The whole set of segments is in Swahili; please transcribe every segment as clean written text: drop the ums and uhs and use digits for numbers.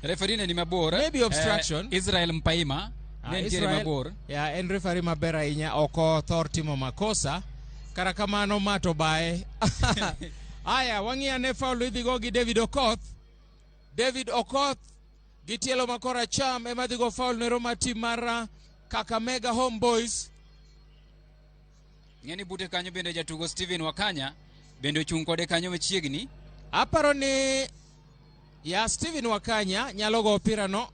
Referee ni mabor. Maybe obstruction. Israel Mpaima. Israel. Yeah, en referee mabera inya oko thor timo makosa. Karakamano mato bae. Aya, wangi ane foul idhigo gi David Okoth. David Okoth gitielo makora cham emadhigo foul ne Roma team mara Kakamega Homeboys. Ngeni bute kanyo bende jatugo Steven Wakanya bende ochung' kode kanyo machiegni. Aparo ni ya Steven Wakanya nyalo go opira no.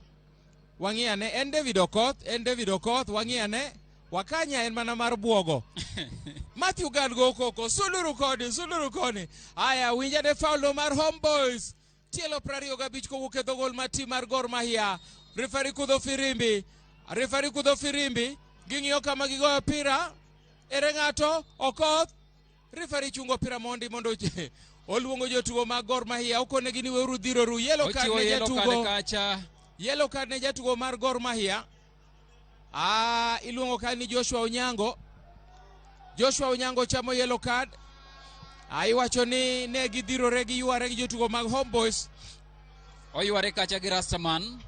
Wangiane en David Okoth wangiane Wakanya en mana mar buogo. Matthew Gadgo koko suluru koni. Aya winjade foul mar Homeboys. Tielo 25 kowuok e dhogol mar tim mar Gor Mahia. Referee kudho firimbi. Ging'iyo kama gigoyo opira. Ere ng'ato Okoth. Referee chungo opira mondo oluongo jotugo mag Gor Mahia. Okonegi ni weuru dhiroru. Yellow card ne jatugo. Yellow card ne jatugo mar Gor Mahia. Iluongo ka ni Joshua Onyango chamo yellow card. Iwacho ni ne gidhirore gi yware gi jotugo mag Homeboys. Oyware kacha gi Rastaman.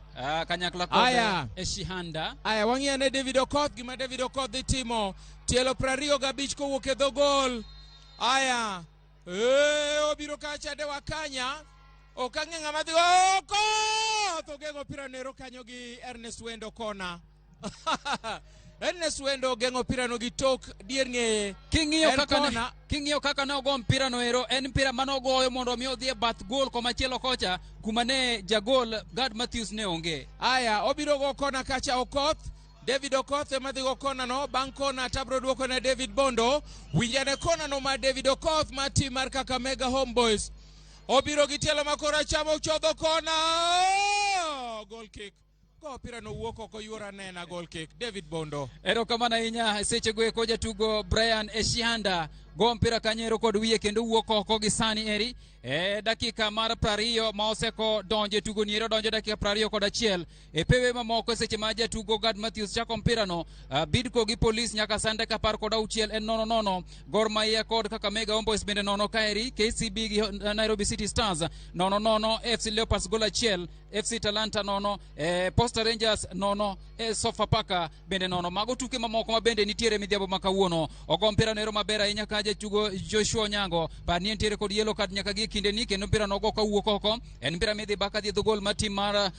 Kanyakla kod Eshihanda. Aya wang'iya ne David Okoth gima David Okoth dhi timo. Tielo 25 kowuok e dho gol. Aya. Obiro kacha de Wakanya. Okang'e ng'ama dhi Okoth. Ogeng'o opira nero kanyo gi Ernest Wendo kona. Ernest Wendo gengo pira no gi tok dier ng'eye. King'iyo kaka ne ogo mpira no ero en mpira manogoyo mondo mi odhi e bath gol komachielo kocha kuma ne jagol Gad Matthews ne onge. Aya obiro go kona kacha Okoth. David Okoth ema dhi go kona no. Bang' kona tabro duoko na David Bondo. Winjane kona no ma David Okoth ma tim mar Kakamega Homeboys. Obiro gi tielo makora chamo chodho kona. Goal kick. Opira no wuok oko yuora nena goal kick. David Bondo. Erokamano ahinya seche go eko jatugo Brian Eshihanda go mpira kanyero kod wiye kendo wuok oko gi sani eri. Dakika mar 20 ma oseko donje tugo niero donje dakika 21 e pewe mamoko seche ma jatugo Gad Matthews chako mpira no. Bidco gi Police nyaka sande ka 16 en 0-0. Gor Mahia kod Kakamega Homeboys bende 0 kaeri. KCB gi Nairobi City Stars 0-0. FC Leopards goal 1. FC Talanta 0. Posta Rangers 0. Sofapaka bende 0. Mago tuke mamoko ma bende nitiere midhiambo makawuono. Ogo mpira nero maber ahinya ka jatugo Joshua Onyango par ni nitiere kod yellow card nyaka gi kinde ni kendo mpira nogo kawuok oko. En mpira midhi baka dhi dhogol ma tim mar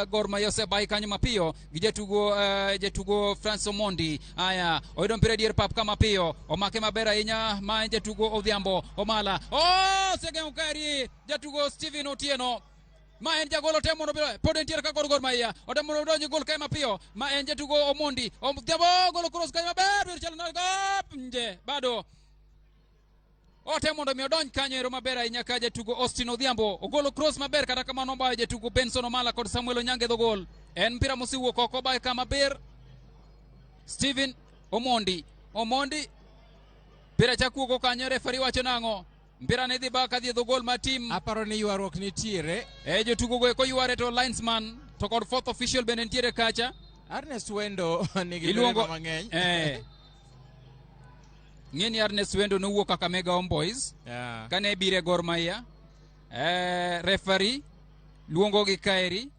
Gor Mahia osebai kanyo mapiyo gi jatugo Francis Omondi. Aya oyudo mpira dier pap kama piyo omake maber ahinya ma jatugo Odhiambo Omala. Segeng kari jatugo Steven Otieno ma en jagolo temo no pod entiere ka Gor Mahia odemo donjo gol kae mapiyo ma en jatugo Omondi Odhiambo golo cross kae maber chalo nje bado otemo ndo mi odonj kanyo ero maber ahinya ka jatugo Austin Odhiambo ogolo cross maber kata kamano bayo jatugo Benson Omala kod Samuel Onyange dho gol. En mpira mosiwuok oko bayo kama ber Steven Omondi mpira chakuogo kanyo referee wacho nang'o mpira ne dhi baka dhi dho gol ma tim. Aparo ni ywaruok nitiere. Jotugo go eko yware to linesman to kod fourth official bende nitiere kacha. Ernest Wendo nigi luongo mang'eny. Ng'eni Ernest Wendo nowuok Kakamega Homeboys. Kane bire Gor Mahia. Referee luongo gi kaeri.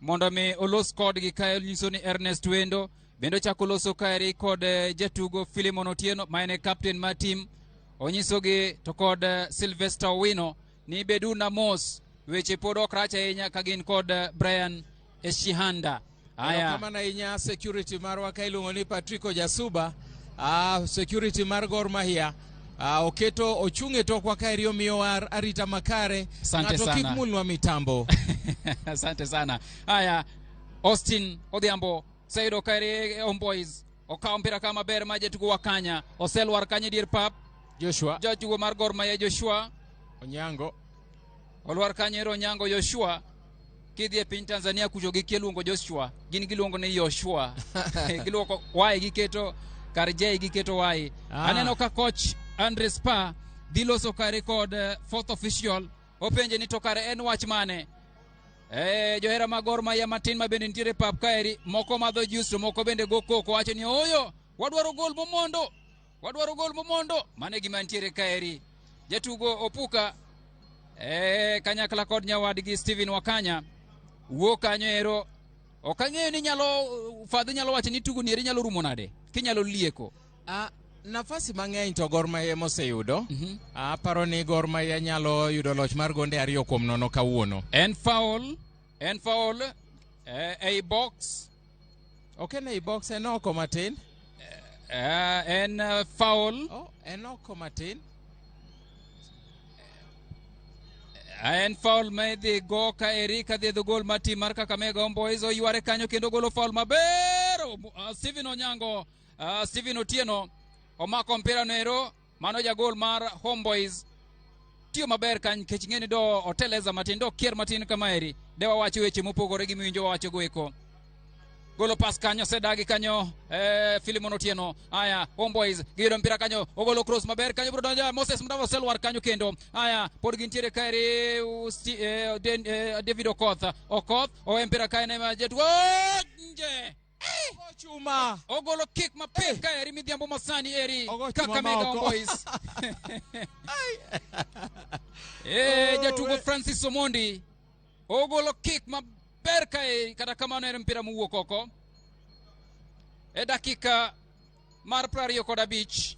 Mondo me olos kod gi kaeri nyiso ni Ernest Wendo bendo chako loso kaeri kod jatugo Philemon Otieno ma en captain ma team. Onyiso gi to kod Sylvester Owino ni bedu na mos weche pod ok rach ahinya ka gin kod Brian Eshihanda. Aya kama na inya security marwa ka iluongo ni Patrick Ojasuba. Security mar Gor Mahia. Oketo ochunge to kwa kaeri omiyo arita makare. Ngato kik mulwa mitambo. Asante sana. Aya Austin Odhiambo Saido kaeri Homeboys okawo mpira kama ber ma jatugo Wakanya oselwar kanyo dier pap. Joshua jatugo mar Gor Mahia Joshua Onyango olwar kanyo Onyango Joshua kidhi e piny Tanzania kujo gi kiluongo Joshua gin giluongo ni Joshua giluoko Y giketo kar J giketo Y. Aneno ka coach Andre Spa dhi loso kare kod fourth official openje ni to kare en wach mane. Johera mag Gor Mahia matin ma bende nitiere pap kaeri moko madho juice moko bende go koko wacho ni oyo wadwaro gol momondo mane gima nitiere kaeri. Jatugo Opuka kanyakla kod nyawadgi Steven Wakanya wuok kanyo ero. Ok ang'eyo ni Fadhi nyalo wacho ni tugo nieri nyalo rumo nade kinyalo lieko. Nafasi mang'eny to Gor Mahia moseyudo. Aparo ni Gor Mahia nyalo yudo loch mar gonde 2-0 kawuono. En foul ei box. Ok en ei box, en oko matin. En foul. En oko matin. En foul ma idhi go ka Erika dhi dho gol mar tim mar Kakamega Homeboyz oyware kanyo kendo golo foul maber. Steven Onyango, Steven Otieno omako mpira nero. Mano jagol mar Homeboyz tiyo maber kanyo nikech ng'eni do oteleza matin, do kier matin kama eri. Dewa wacho weche mopogore gi miwinjo wacho go eko. Golo pas kanyo sedagi kanyo Philemon Otieno. Aya Homeboyz giro mpira kanyo, ogolo cross maber kanyo bro donja Moses Mdavo Selwar kanyo kendo. Aya pod gintiere kaeri David Okoth o mpira kaene majet nje. Chuma. Ogolo kick mapek kaeri midhiambo masani eri Kakamega Homeboyz. Jatugo Francis Omondi ogolo kick maber kaeri kata kamano eri mpira mowuok oko. Dakika mar 25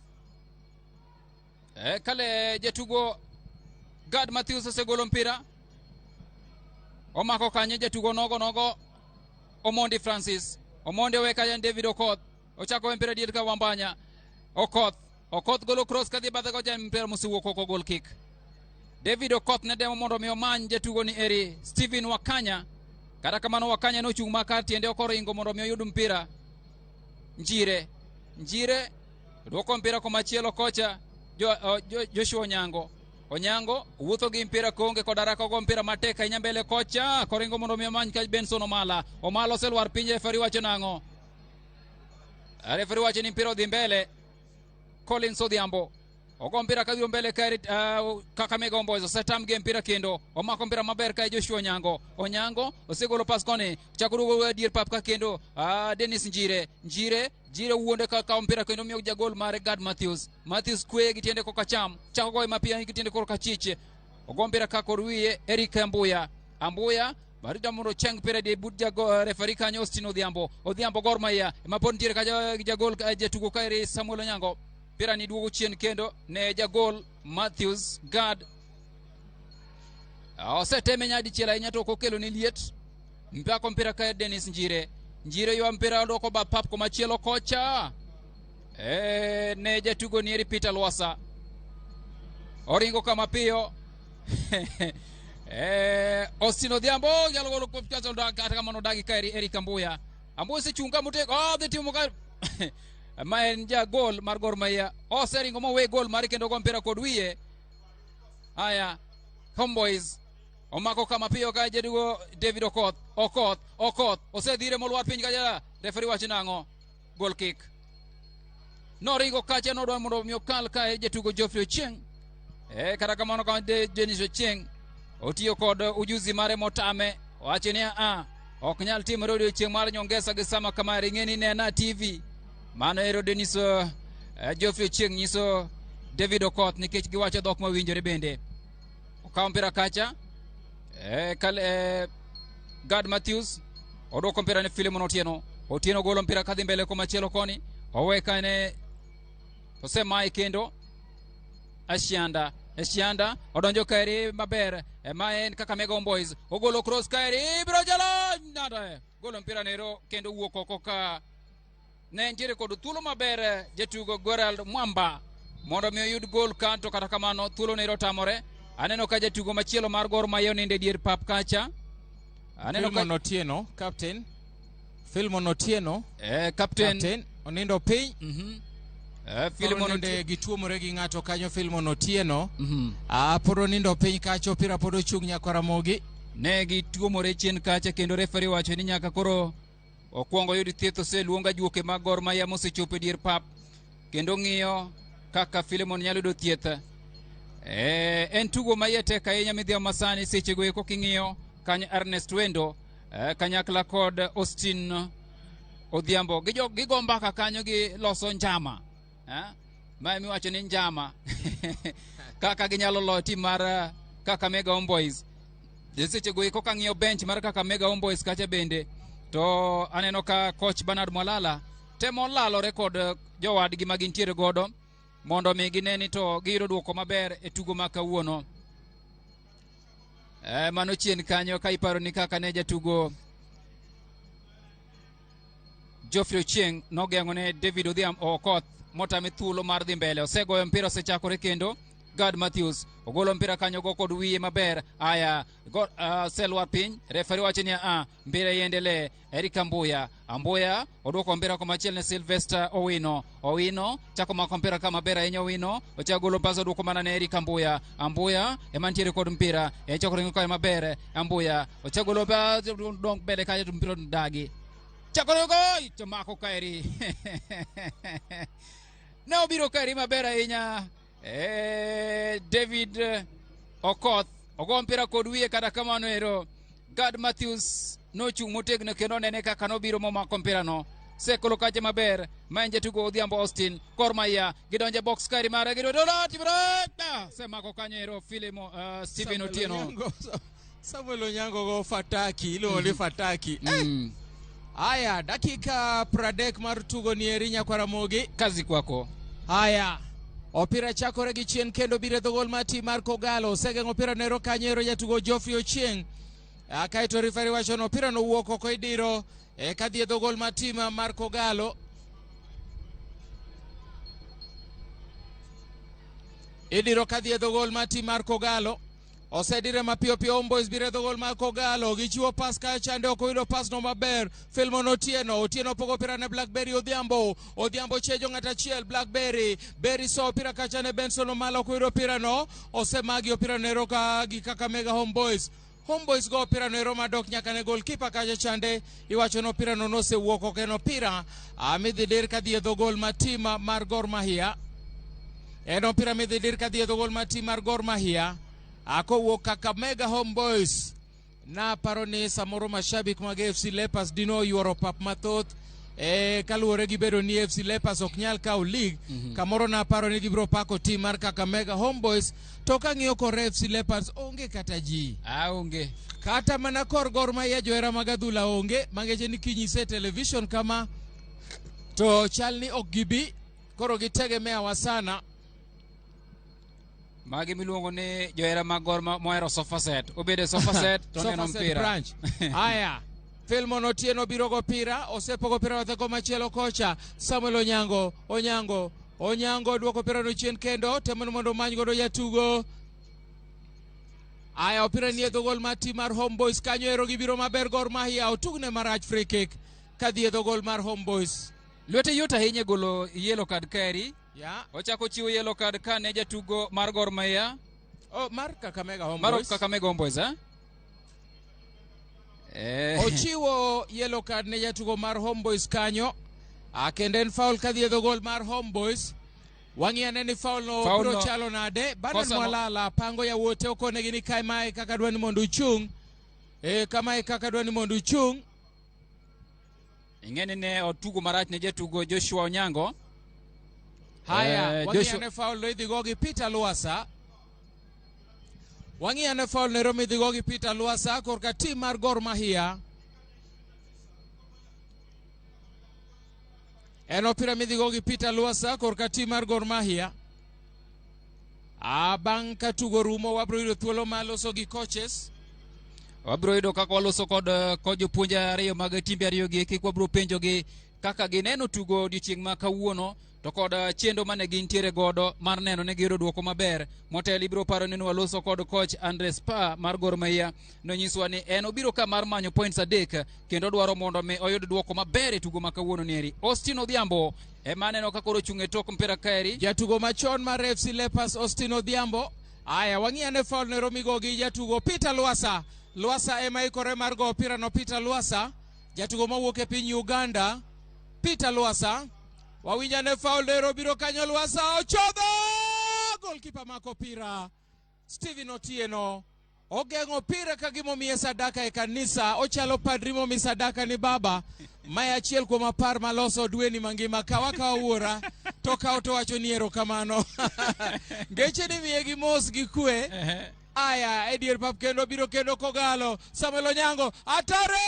kale jatugo Gad Matthews osegolo mpira. Omako kanye jatugo nogo Omondi Francis. Omondi oweka jan David Okoth. Ochako mpira dier ka Wambanya. Okoth golo cross kadhi badhe go jan mpira mosiwuok oko, goal kick. David Okoth ne demo mondo mi omany jatugo ni eri Steven Wakanya. Kata kamano Wakanya nochung' makar tiende okoringo mondo mi oyud mpira. Njire dwoko mpira komachielo kocha Joshua Onyango wuotho gi mpira konge kod arako go mpira matek ahinya mbele kocha koringo mondo mi omany ka Benson Omala oselwar pinje. Refari wacho nang'o? Refari wacho ni mpira odhi mbele. Collins Odhiambo ogo mpira kadhi mbele kaeri Kakamega Homeboyz osetam gi mpira kendo omako mpira maber ka Joshua Onyango osegolo pas koni chakuru dier pap ka kendo Dennis Njire wuonde ka mpira kendo miyo jagol mare Gad Matthews kwe gi tiende koka chako goy mapia gi tiende koka chiche ogo mpira ka korwiye Erika Ambuya barida mondo cheng mpira de bud jago refari kanyo Austin Odhiambo Gor Mahia mapon tiere ka jagol jatugo kaeri Samuel Onyango. Mpira ni duogo chien kendo ne jagol Matthews Gad. Oseteme nyadi chiela inya to kokelo ni liet. Mpako mpira ka Dennis Njire yo mpira doko ba pap ko machielo kocha. Ne jatugo ni Peter Lwasa. Oringo kama pio. Austin Odhiambo nyalo golo kwa kazo kata kama no dagi kaeri Erika Ambuya se chunga muteko the timu ka maen jagol mar Gor Mahia oseringo mowe gol mar kendo go mpira kod wiye. Aya Homeboyz omako kama pio ka jedugo David Okoth osedhire molwar piny ka refari wacho nang'o? Goal kick. Noringo kacha nodwa mondo mi okal ka jatugo Geoffrey Ochieng. Kata kamano ka Dennis Ochieng otiyo kod ujuzi mare motame wacho ni ok nyal timore odiochieng' mar nyongesa gi sama kama ring'eni nena TV. Mano ero Dennis Geoffrey Ochieng nyiso David Okoth nikech giwacho dhok mawinjore bende. Okawo mpira kacha Gad Matthews odwoko mpira ne Philemon Otieno golo mpira kadhi mbele komachielo koni oweka ne osemai kendo Ashianda odonjo kaeri maber maen Kakamega Homeboyz ogolo cross kaeri biro jalo nada golo mpira nero kendo wuok oko ka ne ntiere kod thuolo maber jatugo Gerald Mwamba mondo mi oyud gol kanto kata kamano thuolo nero tamore. Aneno ka jatugo machielo mar Gor Mahia oninde dier pap kacha. Philemon Otieno captain Philemon Otieno captain onindo piny. Philemon Otieno gituomore gi ng'ato kanyo Philemon Otieno pod onindo piny kacho pira pod ochung' nyakaramogi ne gituomore chien kacha kendo refari wacho ni nyaka koro okwongo yudi thieth oseluonga juoke mag Gor Mahia mosechopo dier pap kendo ng'iyo kaka Philemon nyalo yudo thieth. En tugo maye tek ahinya midhiambo masani seche go eko king'iyo kanyo Ernest Wendo kanyakla kod Austin Odhiambo gigo mbaka kanyo gi loso njama ma mi wacho ni njama kaka ginyalo lo tim mar Kakamega Homeboys. Seche go iko kang'iyo bench mar Kakamega Homeboys kacha bende to aneno ka coach Bernard Mwalala temo lalore kod jowadgi ma gintiere godo mondo mi gineni to giyudo duoko maber e tugo ma kawuono. Mano chien kanyo ka iparo ni kaka ne jatugo Geoffrey Ochieng nogeng'o ne David Odhiambo Okoth motame thuolo mar dhi mbele. Osegoyo mpira osechakore kendo. Gad Matthews ogolo mpira kanyo go kod wiye maber. Aya selwar piny, refari wacho ni mpira iendelee. Eric Ambuya odwoko mpira kwa machiel ne Sylvester Owino chako mako mpira kama maber ahinya. Owino ochagolo paso odwoko mana ne Eric Ambuya emantiere kod mpira chako ringo kae maber. Ambuya ochagolo paso dong mbele kae to mpira dagi chakore go to mako kaeri ne obiro kaeri maber ahinya. David Okoth ogo mpira kod wiye kata kamano ero Gad Matthews nochung' motegno kendo nene kaka nobiro momako mpira no. Sekolo kache maber manje tugo Odhiambo Austin Gor Mahia gidonje box kari mara semako kanyo ero Filimo Steven Otieno Samuel Onyango go fataki ilo li fataki. Haya dakika pradek mar tugo ni Erinya kwa Ramogi. Kazi kwako. Haya opira chakore gi chien kendo bire dhogol mati Marco Gallo sege opira nero kanyero jatugo Geoffrey Ochieng akaito rifari wacho no opira no wuoko ko idiro kadhi dhogol mati Marco Gallo idiro kadhi dhogol mati Marco Gallo osedire mapio pio Homeboys bire dhogol Marco Gallo gichiwo pas ka chande okoyudo pas no maber. Filmon Otieno pogo opira ne Blackberry Odhiambo chejo ng'ata chiel Blackberry so opira kacha ne Benson Omalo okoyudo opira no osemagi opira ne roka gi Kakamega Homeboys go opira no ero madok nyaka ne goalkeeper kacha chande iwacho no opira no nosewuoko keno opira midhi dir kadhi dhogol matima mar Gor Mahia opira midhi dir kadhi dhogol matima mar Gor Mahia ako Kakamega Homeboys na paroni samoro mashabik mag FC Leopards dino yuoro pap mathoth kaluwore gi bedo ni FC Leopards ok nyal kawo league kamoro na paroni gibiro pako team mar Kakamega Homeboys to kang'iyo kor FC Leopards onge kata ji onge kata mana kor Gor Mahia johera mag adhula onge mangeche ni kinyise television kama to chalni ok gibi koro gitegemeawa sana. Magi miluongo ni johera mag Gor mohero sofa set obede sofa set to neno mpira. Haya Filmon Otieno biro go pira osepogo pira watheko machielo kocha Samuel Onyango duoko pira no chien kendo temo mondo many godo jatugo. Haya opira nie dhogol mati mar Homeboys kanyo ero gibiro maber Gor Mahia otugne marach free kick kadhi dhogol mar Homeboys. Lwete yot ahinya golo yellow card kaeri. Ochako chiwo yellow card ka ne jatugo mar Gor Mahia mar Kakamega Homeboys. Kakamega Homeboys ochiwo yellow card ne jatugo mar Homeboys kanyo kendo en foul kadhi dhogol mar Homeboys. Wang'iane ni foul no biro chalo nade. Bernard Mwalala pango ya wote okone gini kamae kaka dwani mondo uchung kamae kaka dwani mondo uchung. Ing'eni ne otugo marach ne jatugo Joshua Onyango. Haya wang'iane foul no idhi go gi Peter Luasa. Wang'iane foul no idhi go gi Peter Luasa korka team mar Gor Mahia. Opira midhi go gi Peter Luasa korka team mar Gor Mahia. Bang' ka tugo rumo wabro yudo thuolo maloso gi coaches. Wabro yudo kaka waloso kod jopuonje ariyo mag timbe ariyo gi kik wabro penjo gi kaka gineno tugo odiochieng' ma kawuono to kod chendo mane gintiere godo mar neno ne giyudo duoko maber. Motelo ibiro paro ni waloso kod coach Andres Pa mar Gor Mahia nonyiswa ni en obiro ka mar manyo points 3 kendo dwaro mondo mi oyud duoko maber e tugo ma kawuono nieri. Austin Odhiambo ema neno ka koro chung' e tok mpira kaeri. Jatugo machon mar FC Leopards Austin Odhiambo. Aya wang'iane foul no romigo gi jatugo Peter Luasa. Luasa ema ikore mar go opira no. Peter Luasa jatugo mawuok e piny Uganda. Peter Luasa wawinjane foul no biro kanyo. Luasa ochodho goalkeeper mako pira Steven Otieno ogeng'o pira ka gimomiye sadaka e kanisa. Ochalo padri momi sadaka ni baba maya achiel kuom apar maloso dweni mangima kawa wuora to kawo to wacho ni erokamano. Geche ni miye gi mos gi kwe aya edier pap kendo biro kendo kogalo Samuel Onyango atare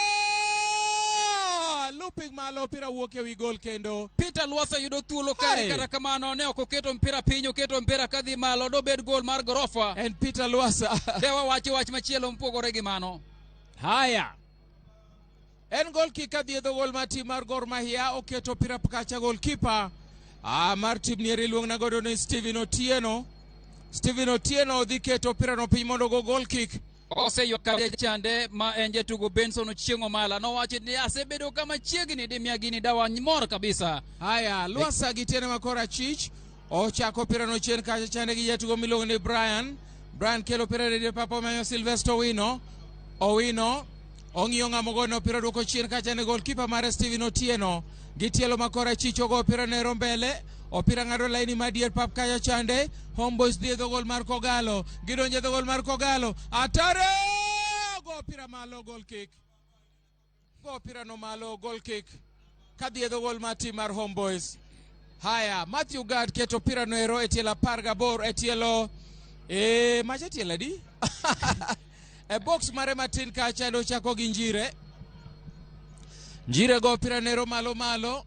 looping malo opira wuok ewi gol kendo Peter Lwasa yudo thuolo kare kata kamano ne ok oketo mpira piny oketo mpira kadhi malo dobed gol mar gorofa en Peter Lwasa dewa wacho wach machielo mpogore gi mano haya en gol kick adhi edho gol mar tim mar Gor Mahia oketo opira kacha gol kipa mar tim nieri luongna godo ni Steven Otieno odhi keto opira no piny mondo go gol kick oseywayo chande ma en jatugo Benson Ochieng' Omala nowacho ni asebedo kama chiegni dimia gini dawa mor kabisa haya Lwasa gi tiene makora chich ochako opira no chien kacha chande gi jatugo miluongo ni Brian kelo opira ne papa manyo Sylvester Owino ong'iyo ng'amo gono opira duoko chien kacha ne goalkeeper mar Steven Otieno gi tielo makora chich ogo opira ne rombele opira ng'ado laini madier pap kacha chande Homeboys dhi edho gol mar Kogalo gidonjo edho gol mar Kogalo atare go opira malo goal kick go opira no malo goal kick kadhi edho gol mar tim mar Homeboys haya Matthew Gad keto opira no ero etielo 18 etielo macha tielo adi e box mare matin kacha ndo chako gi Njire go opira nero malo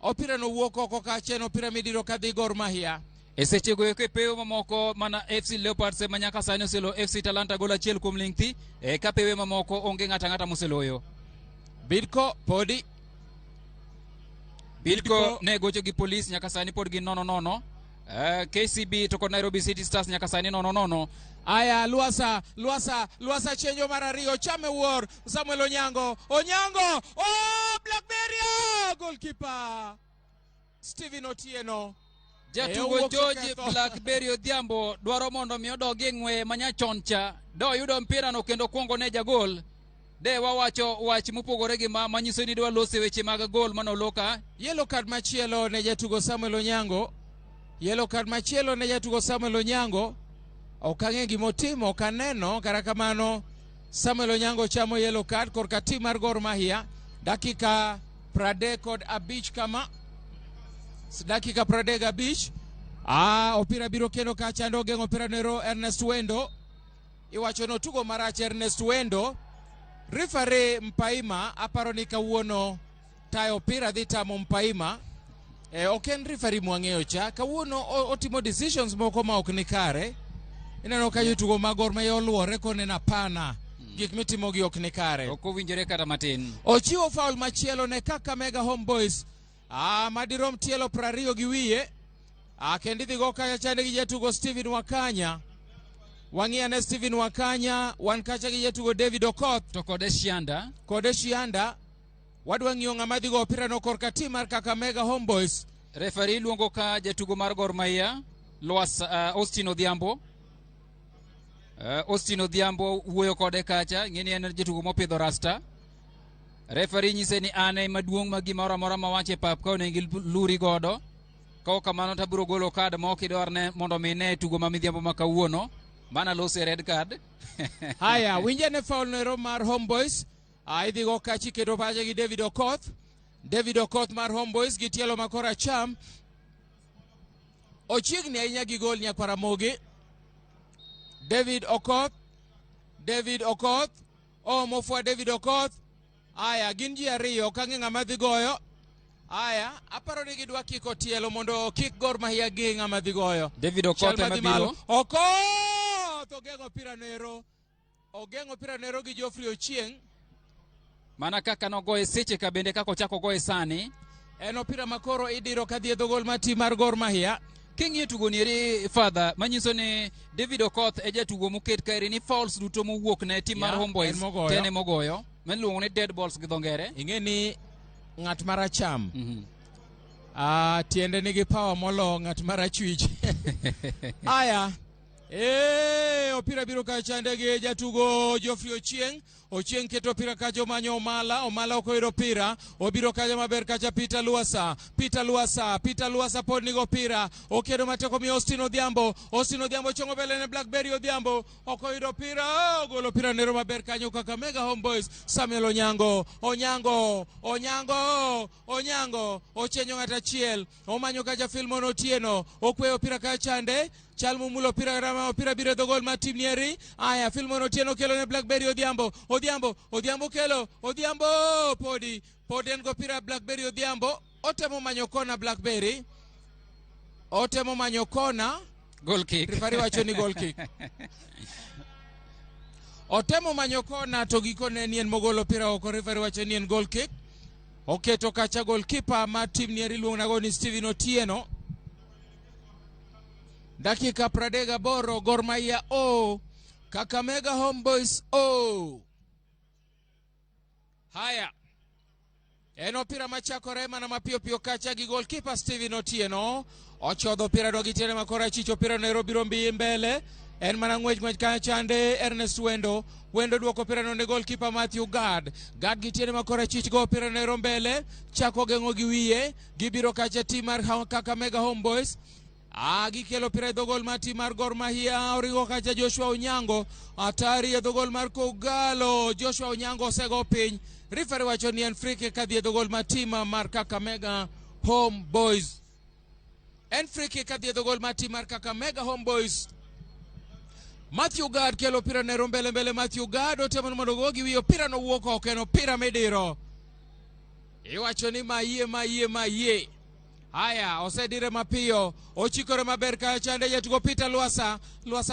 opira no wuok oko kacha no opira midiro kadhi Gor Mahia e sechego eko e pewe mamoko mana FC Leopards ema nyaka sani oselo FC Talanta gol achiel kuom ling'thi ka pewe mamoko onge ng'ata moseloyo Bidco ne gocho gi polis nyaka sani pod gi 0-0 KCB to kod Nairobi City Stars nyaka sani 0-0 aya Lwasa chenjo mar ariyo chame wuor Samuel Onyango Blackberry goalkeeper Steven Otieno jatugo George Blackberry Odhiambo dwaro mondo mi odog e ng'we manyachon cha doyudo mpira no kendo kuongo ne jagol de wawacho wach mopogore gi manyiso ni dwa lose weche mag gol manoloka yellow card machielo ne jatugo Samuel Onyango ok ang'e gimotimo ok aneno kata kamano Samuel Onyango chamo yellow card korka tim mar Gor Mahia dakika 35 kama dakika 35 opira biro kendo kacha ndo geng'o opira nero Ernest Wendo iwacho no tugo marach Ernest Wendo referee Mpaima aparo ni kawuono tayo opira dhi tamo Mpaima ok en referee mwang'eyo cha kawuono otimo decisions moko ma ok ni kare ineno ka jotugo mag Gor Mahia oluore konena pana gik mitimo gi ok ni kare ok owinjore kata matin ochiwo foul machielo ne Kakamega Homeboys madirom tielo 20 gi wiye kendidhi go kacha chande gi jatugo Steven Wakanya wang'ia ne Steven Wakanya wan kacha gi jatugo David Okoth to kode Shianda wadwa ng'iyo ng'ama dhi go opira no korka tim mar Kakamega Homeboys referee luongo ka jatugo mar Gor Mahia Austin Odhiambo wuoyo kode kacha ng'eni en jatugo mopidho rasta referee nyise ni ane maduong' ma gimoro amora mawache pap ka onego luri godo ka kamano tabiro golo kad ma ok idwarne mondo mi ne tugo ma midhiambo ma kawuono mana lose red card haya winje ne foul nero mar Homeboys idhi go kachi kedo pache gi David Okoth mar Homeboys gi tielo makora cham ochiegni ahinya gi gol Nyakaramogi David Okoth mofua David Okoth aya gin ji ariyo kang'e ng'ama dhi goyo aya aparo ni gidwa kiko tielo mondo kik Gor Mahia gi ng'ama dhi goyo David Okoth ema biro Okoth ogeng'o opira nero gi Geoffrey Ochieng' mana kaka nogoye seche ka bende kako chako goye sani en opira makoro idiro kadhi edho gol mar tim mar Gor Mahia king'iyo tugo nieri father manyiso ni David Okoth e jatugo moket kaeri ni fouls duto mowuok ne tim mar Homeboys tene mogoyo miluongo ni dead balls gi dho ngere ing'e ni ng'at maracham tiende nigi power molo ng'at marachwich aya opira biro kachande gi jatugo Geoffrey Ochieng' keto opira kacha omanyo Omala ok oyudo opira obiro kacha maber kacha Peter Lwasa pod nigo opira okedo mateko mi Austin Odhiambo chongo mbele ne Blackberry Odhiambo ok oyudo opira ogolo opira nero maber kanyo Kakamega Homeboys Samuel Onyango ochenyo ng'at achiel omanyo kacha Filmon Otieno okweyo opira kacha chande Chalmo mulo opira rama opira biro dho gol mar tim nieri. Aya Philemon Otieno kelo ne Blackberry Odhiambo kelo podi en go opira Blackberry Odhiambo otemo manyo kona Blackberry Goal kick. Referee wacho ni goal kick. Otemo manyo kona to gikone ni en mogolo opira oko. Referee wacho ni en goal kick. Oketo kacha goalkeeper mar tim nieri luong nago ni Steven Otieno. Dakika 38 Gor Mahia Kakamega Homeboys Haya en opira machakore mana mapiyo kacha gi goalkeeper Steven Otieno. Ochodho opira dogi tiene makora chicho opira Nairobi rombi mbele. En mana ng'wech kachande Ernest Wendo duoko opira no ne goalkeeper Matthew Gad gi tiene makora chich go opira Nairobi mbele. Chako geng'o gi wiye gibiro kacha team mar Kakamega Homeboys. Gikelo opira dho gol mar tim mar Gor Mahia. Origo kacha Joshua Onyango atari dho gol mar Kogalo. Joshua Onyango osego piny. Referee wacho ni en free kick kadhi dho gol mar tim mar Kakamega Homeboys. En free kick kadhi dho gol mar tim mar Kakamega Homeboys. Matthew Gad kelo opira ne mbele Matthew Gad otemo mondo gogi wi opira no wuok oko en opira mediro. Iwacho ni maye. Haya osedire mapiyo ochikore maber ka chande jatugo Peter Luasa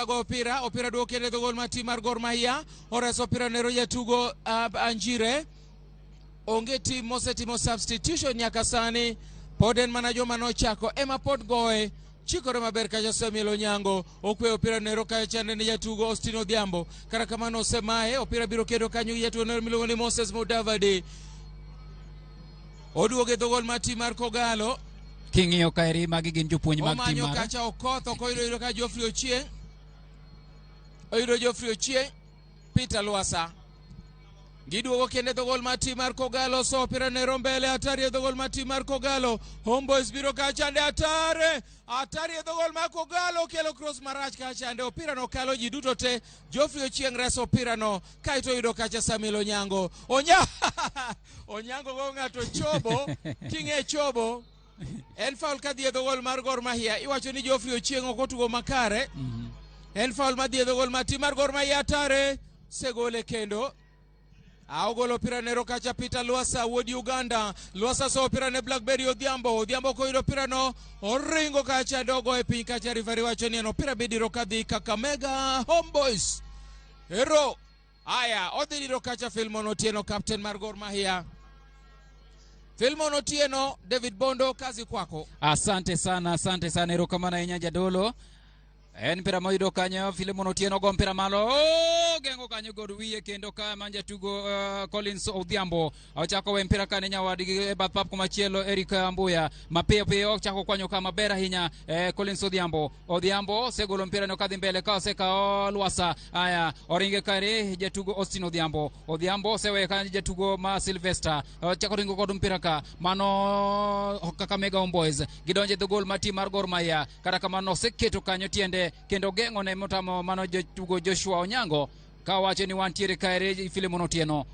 go opira duoke ne gol mar tim mar Gor Mahia. Oreso opira ne jatugo Anjire. Onge tim mosetimo substitution nyaka sani. Poden mana joma nochako ema pod goe. Chikore maber ka Samuel Onyango okwe opira nero ka chande ne jatugo Austin Odhiambo. Kara kamano osemaye opira biro kedo kanyo jatugo ne miluongo ni Moses Mudavadi. Oduoge dho gol mar tim mar Kogalo. King'iyo kaeri magi gin jopuonj mag tim mara. Omanyo kacha Okoth okoyudo ka Geoffrey Ochieng. Oyudo Geoffrey Ochieng. Peter Luasa. Giduogo kende dho gol mar tim mar Kogalo. So opira nero mbele atari dho gol mar tim mar Kogalo. Homeboys biro kachande atari dho gol mar Kogalo kelo cross marach kachande opira no kalo ji duto te. Geoffrey Ochieng reso opira no kaito yudo kacha Samuel Onyango. Onyango go ng'ato chobo king'e chobo. En foul kadhi dho gol mar Gor Mahia. Iwacho ni Geoffrey Ochieng ok otugo makare. En foul madhi dho gol mar tim mar Gor Mahia atare segole kendo. Ogolo opira nero kacha Peter Luasa wuod Uganda. Luasa so opira ne Blackberry Odhiambo koyudo opira no oringo kacha dogo e piny kacha. Referee wacho ni en opira bidiro kadhi Kakamega Homeboys. Ero aya odhi diro kacha Philemon Otieno captain mar Gor Mahia. Philemon Otieno, David Bondo, kazi kwako. Asante sana erokamano ahinya jadolo. En mpira moyudo kanyo Philemon Otieno go mpira malo gengo kanyo god wiye kendo ka manja tugo Collins Odhiambo ochako we mpira kane nyawadgi e bath pap komachielo Eric Ambuya mapiyo ochako kwanyo kama bera hinya Collins Odhiambo segolo mpira no kadhi mbele ka oseka Luasa. Aya oringe kare jatugo Austin Odhiambo sewe kanje jatugo ma Sylvester ochako ringo kod mpira ka mano Kakamega Homeboys gidonje dho gol mati mar Gor Mahia kata kamano seketo kanyo tiende kendo gengo ne motamo mano jatugo Joshua Onyango ka wacho ni wantiere kaere Philemon Otieno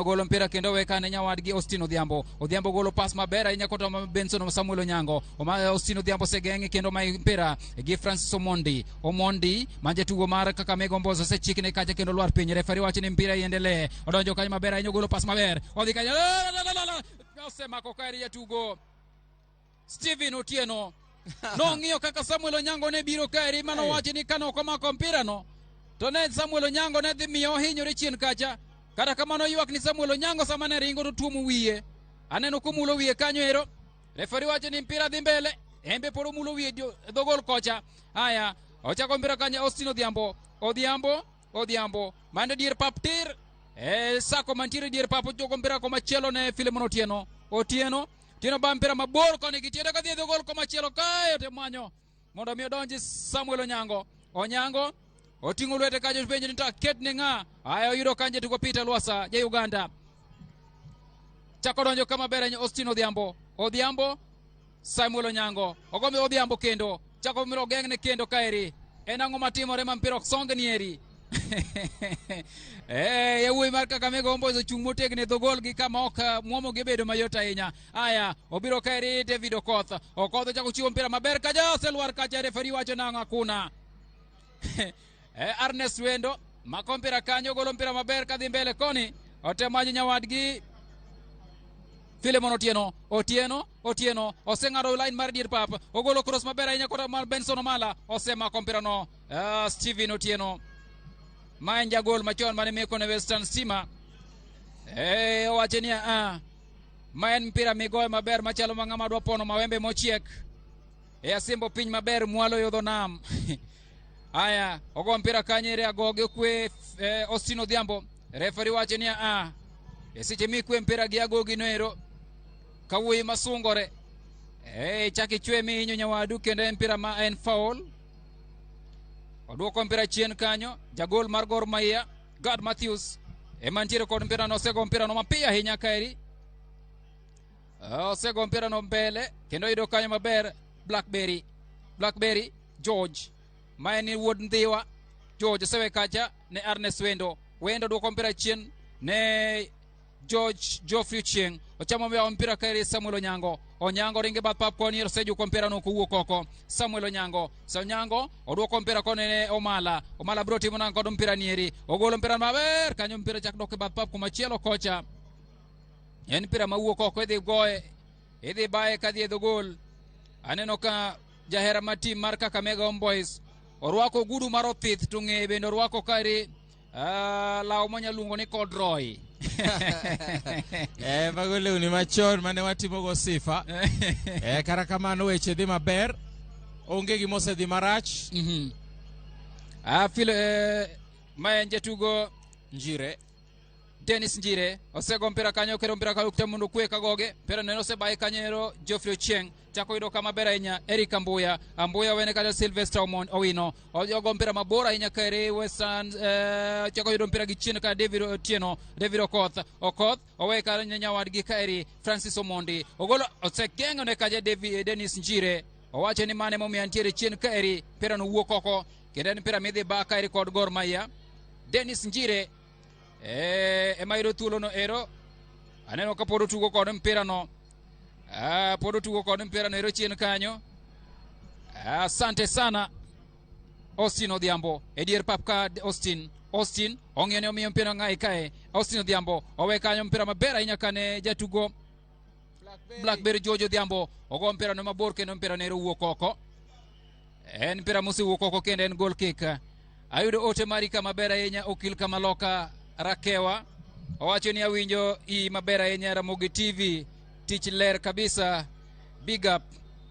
golo mpira kendo weka ne nyawadgi Austin Odhiambo golo pass maber ahinya koto Benson Samuel Onyango Austin Odhiambo segenge kendo mai mpira gi Francis Omondi manjatugo mar Kakamega Homeboys sechikne kaja kendo lwar piny. Referee wacho ni mpira iendelee odonjo kanyo maber ahinya golo pass maber odhi kanyo osemako kaere jatugo Steven Otieno no ng'iyo kaka Samuel Onyango ne biro kaeri mano wacho ni kano komako mpira no to ne Samuel Onyango ne dhi miyo hinyore chien kacha kata kamano ywak ni Samuel Onyango sama ne ringo to tuomo wiye aneno kumulo wiye kanyo ero. Referee wacho ni mpira dhi mbele embe poro mulo wiye dho gol kocha. Haya ochako mpira kanyo Austin Odhiambo mande dier pap tir sako mantiere dier pap ochoko mpira komachielo ne Philemon Otieno ba mpira mabor koni gitiende kadhi dho gol komachielo kayo te manyo mondo mi odonji Samuel Onyango oting'o lwete kanyo penjo ni ta ket ne ng'a. Aya oyudo kanje tugo Peter Luasa ja Uganda chako donjo kama bere Austin Odhiambo Samuel Onyango ogombe Odhiambo kendo chako miro gengne kendo kaeri en ang'o matimore ma mpira ok song nieri Yawuoyi mar Kakamega Homeboyz ochung' motegni dho gol gi kama ok muomo gi bedo mayot ahinya. Aya, obiro kaeri David Okoth. Okoth ochako chiwo mpira maber kaja, oseluar kacha, refari wacho nang'o hakuna. Ernest Wendo mako mpira kanyo, golo mpira maber kadhi mbele koni, otemanyo nyawadgi Philemon Otieno oseng'ado line mar dier pap, ogolo cross maber ahinya kota mar Benson Omala, osemako mpira no. Steven Otieno ma en jagol machon mane meko ne Western Stima, owacho ni ma en mpira migoyo maber machalo ma ng'ama dwa pono mawembe mochiek asimbo piny maber mwalo yodho nam. Aya, ogo mpira kanyere agoge kwe Austin Odhiambo, refari wacho ni seche mikwe mpira gi agogi noero kawuoyi masungore chaki chwe mihinyo nyawadu kendo mpira ma en foul. Oduoko mpira chien kanyo, jagol mar Gor Mahia Gad Matthews mantiere kod mpira no, osego mpira no mapiyo ahinya kaeri, osego mpira no mbele kendo yudo kanyo maber Blackberry George ma en wuod Ndhiwa. George sewe kacha ne Ernest Wendo duoko mpira chien ne George Geoffrey Chieng, ochamo mpira kaeri Samuel Onyango ringe bath pap koni, oseju ko mpira no kuwuok oko. Samuel Onyango oduoko mpira koni ne Omala bro timo nang kod mpira nieri, ogolo mpira maber kanyo, mpira chak dok e bath pap kumachielo kocha, en mpira mawuok oko, idhi baye kadhi e dho gol. Aneno ka jahera ma tim mar Kakamega Homeboyz orwako gudu mar opith, to ng'eye bende orwako kaeri law manyaluongo ni Kodroy. Mago lewni machon mane watimo go sifa. Kara kamano weche dhi maber, onge gima osedhi marach. Ma en jatugo Dennis Njire osego mpira kanyo, kero mpira kawuok tamundo kwe kagoge, mpira neno sebaye kanyero Geoffrey Ochieng, chako yudo kama ber ahinya Eric Ambuya wene kata Sylvester Owino, ojogo mpira mabor ahinya kaeri Western, chako yudo mpira gi chien ka David Okoth owe kanyo nyawadgi kaeri Francis Omondi, ogolo osegeng'o ne kaja Dennis Njire, owacho ni mane momiyo antiere chien kaeri, mpira no wuok oko kendo mpira midhi ba kaeri kod Gor Mahia. Dennis Njire ema yudo thuolo no ero, aneno ka pod otugo kod mpira no, ero chien kanyo. Asante sana Austin Odhiambo e dier pap ka Austin ong'eyo ne omiyo mpira ng'ayi kae. Austin Odhiambo owe kanyo mpira maber ahinya kane jatugo Blackberry George Odhiambo ogo mpira no mabor kendo mpira nero wuok oko, en mpira mosewuok oko kendo en goal kick. Ayudo ote marika maber ahinya Okil Kamaloka Rakewa, owacho ni awinjo maber ahinya Ramogi TV, tich ler kabisa, big up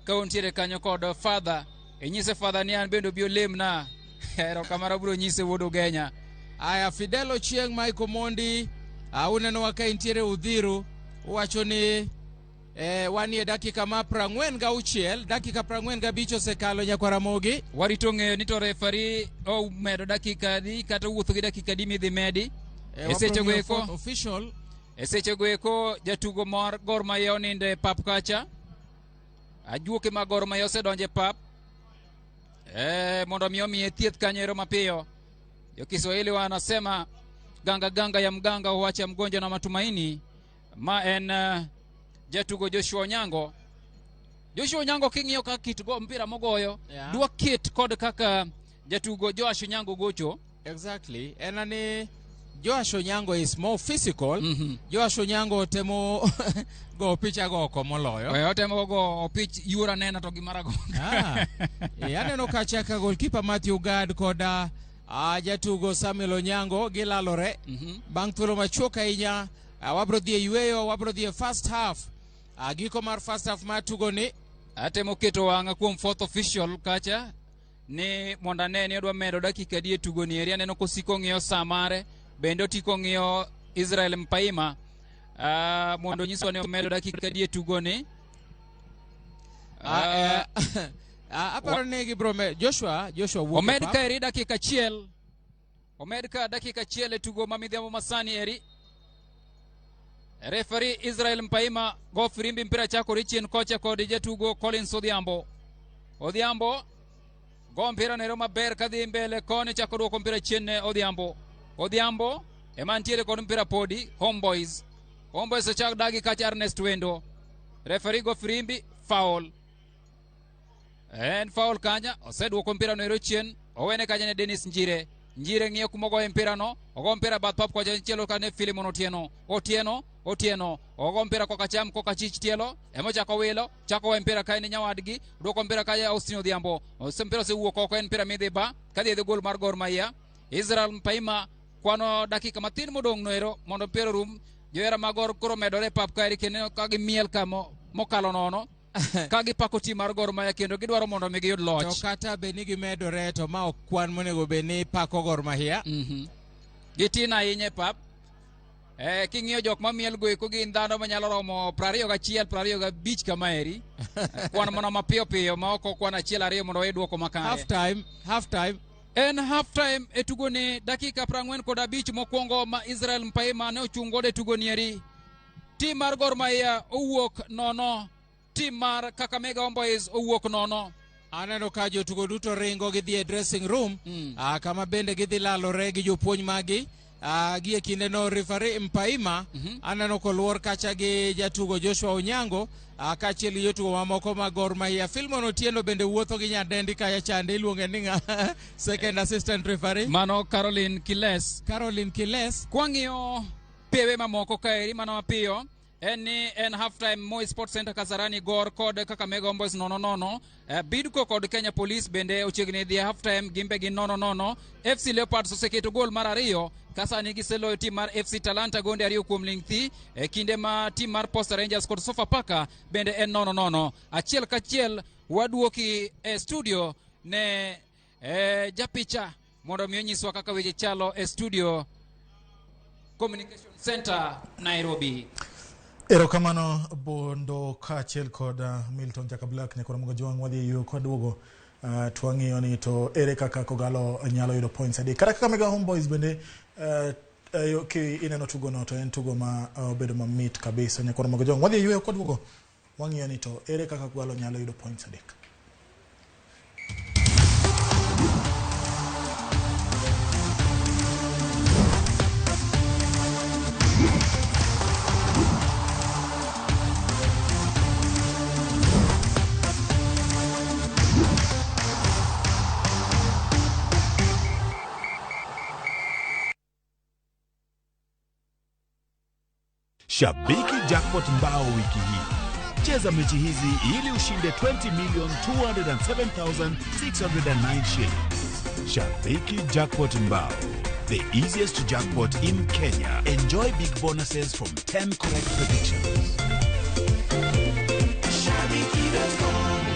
kauntiere kanyo kod father, nyise father ni an bendo bio lemna. Ero kamara bro nyise wuod Ogenya. Aya, Fidel Ochieng, Michael Mondi, uneno waka intiere Udhiru, uwacho ni wanie dakika ma 46, dakika 45 osekalo nyakwa Ramogi. Warito ng'eyo ni to refari medo dakika di kata wuotho gi dakika di midhi medi. Eseche goeko jatugo mar Gor Mahia oninde pap kacha, ajuoke ma Gor Mahia osedonje pap mondo mi omiye thieth kanyero mapiyo. Jo Kiswahili wanasema ganga ya mganga huacha mgonjwa na matumaini. Ma en jatugo Joshua Onyango king'iyo ka kit go mpira mogoyo, dwa kit kod kaka jatugo Josh Onyango gocho. Exactly, enani Josh Onyango is more physical. Josh Onyango temo go picha go komoloyo. Temo go pitch yura nena to gimarago. Aneno kachaka goalkeeper Matthew Gad koda jatugo Samuel Onyango gilalore. Bang' thuolo machuok ahinya, wabro dhi yweyo, wabro dhi first half. Giko mar first half matugo ni atemo keto wang'a kuom fourth official kacha ni monda ne odwa medo dakika die tugo ni eri. Aneno kosiko ng'iyo saa mare, bende otiko ng'iyo Israel Mpaima mondo nyiswa ne medo dakika die tugo ni. Aparo negi bro Joshua omed ka eri dakika chiel, omed ka dakika chiel e tugo mamidhiambo masani eri. Referee Israel Mpaima go firimbi mpira chako richien kocha kod jatugo Collins Odhiambo go mpira nero maber kadhi mbele koni chako duoko mpira chien ne Odhiambo emantiere kod mpira podi. Homeboys ochak dagi kacha Ernest Wendo. Referee go frimbi foul. En foul kanya oseduoko mpira nero chien owene kanya ne Dennis Njire ng'iyo kumogo mpira no ogo mpira bath pap kwa chielo kane Filimon Otieno ogo mpira kwa kacham kwa kachich tielo emo chako wilo chako mpira kaini nyawadgi duoko mpira kaya Austin Odhiambo mpira sewuok oko en mpira midhiba kadhi edhi gol mar Gor Mahia. Israel Mpaima kwano dakika matin modong' noero mondo mpira rum joera magor koro medore pap kaeri kendo kagi miel kamo mokalo nono kagi pako tim mar Gor Mahia kendo gidwaro mondo mi giyud loch. To kata beni gimedore to ma ok kwan monego beni pako Gor Mahia. Gitin ahinya pap. King'iyo jok mamiel go eko gin dhano manyalo romo 21 25 kama eri. Kwan mono mapiyo piyo ma ok kwan 1-2 mondo weduoko makare. Half time. En half time etugoni dakika 45 mokwongo ma Israel Mpaima ne ochungo de tugoni eri. Tim mar Gor Mahia owuok nono. Tim mar Kakamega Homeboys owuok nono. Aneno ka jotugo duto ringo gidhi e dressing room. Kama bende gidhi lalore gi jopuonj magi. Gi e kinde no referee Mpaima aneno koluor kacha gi jatugo Joshua Onyango. Kaachiel gi jotugo mamoko mag Gor Mahia. Filimon Otieno bende wuotho gi nyadendi kaya chande iluonge ni second assistant referee. Mano Caroline Kiles. Kwang'iyo pewe mamoko kaeri mano mapiyo. En half time Moi Sports Center Kasarani Gor kod Kakamega Homeboys 0-0. Bidco kod Kenya Police bende ochiegni dhi half time gimbe gi 0-0. FC Leopards oseketo gol mar 2 kasani giseloyo tim mar FC Talanta gonde 2 kuom lingthi. Kinde ma tim mar Posta Rangers kod Sofapaka bende en 0-0. Achiel kachiel waduoki e studio ne japicha mondo mi onyiswa kaka weche chalo e studio Communication Center Nairobi. Erokamano Bondo kaachiel kod Milton Jaka Black nyakoro mogo jwang' wadhi yuo kwa duogo twang'iyo ni to ere kaka Kogalo nyalo yudo points adi. Kata Kakamega Homeboys bende ki ineno tugo no to en tugo ma obedo mamit kabisa nyakoro mogo jwang' wadhi yuo kwa duogo wang'iyo ni to ere kaka Kogalo nyalo yudo points adi. Shabiki Jackpot Mbao wiki hii. Cheza mechi hizi ili ushinde 20,207,609 shillings. Shabiki Jackpot Mbao, the easiest jackpot in Kenya. Enjoy big bonuses from 10 correct predictions. Shabiki.com.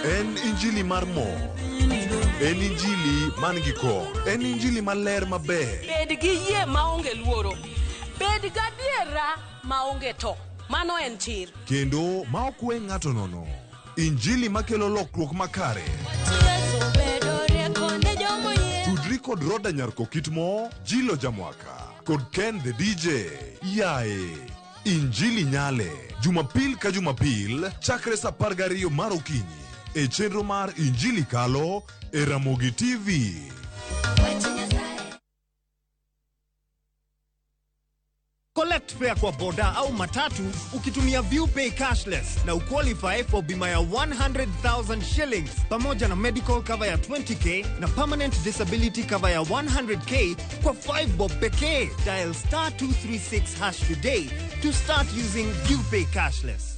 En injili marmo. En injili mangiko. En injili maler maber. Bed gi yie maonge luoro. Bed gadiera maonge to. Mano en chir. Kendo ma okwe ng'ato nono. Injili makelo lokruok makare. Tudri kod Roda Nyarko Kitmo, Jilo Jamwaka, kod Ken the DJ. Yae. Injili nyale. Jumapil ka Jumapil, chakre sa 12 mar okinyi. E chenro mar Injili kalo e Ramogi TV. Collect fare kwa boda au matatu ukitumia ViewPay cashless na uqualify for bima ya 100,000 shillings pamoja na medical cover ya 20k na permanent disability cover ya 100k kwa 5 bob pekee. Dial *236# today to start using ViewPay cashless.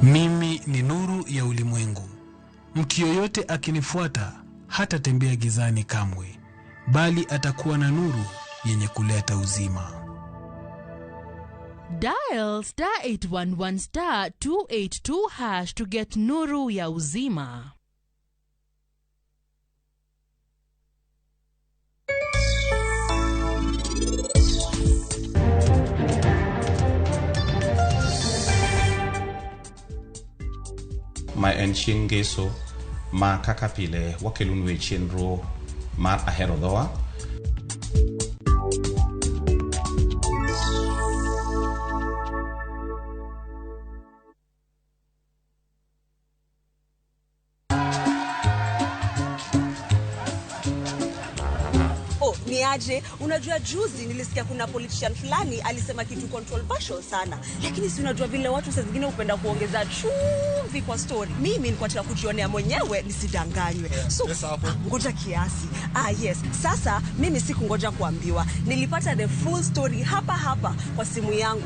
Mimi ni nuru ya ulimwengu. Mtu yoyote akinifuata hatatembea gizani kamwe, bali atakuwa na nuru yenye kuleta uzima. Dial *811 282# to get nuru ya uzima. Ma en chieng' ngeso ma kaka pile wakelonwe chenro mar ahero dhowa. Niaje, unajua juzi nilisikia kuna politician fulani alisema kitu controversial sana, lakini si unajua vile watu saa zingine upenda kuongeza chumvi kwa story. Mimi nilikuwa nataka kujionea mwenyewe nisidanganywe. So ngoja kiasi. Yes, sasa mimi sikungoja kuambiwa, nilipata the full story hapa kwa simu yangu.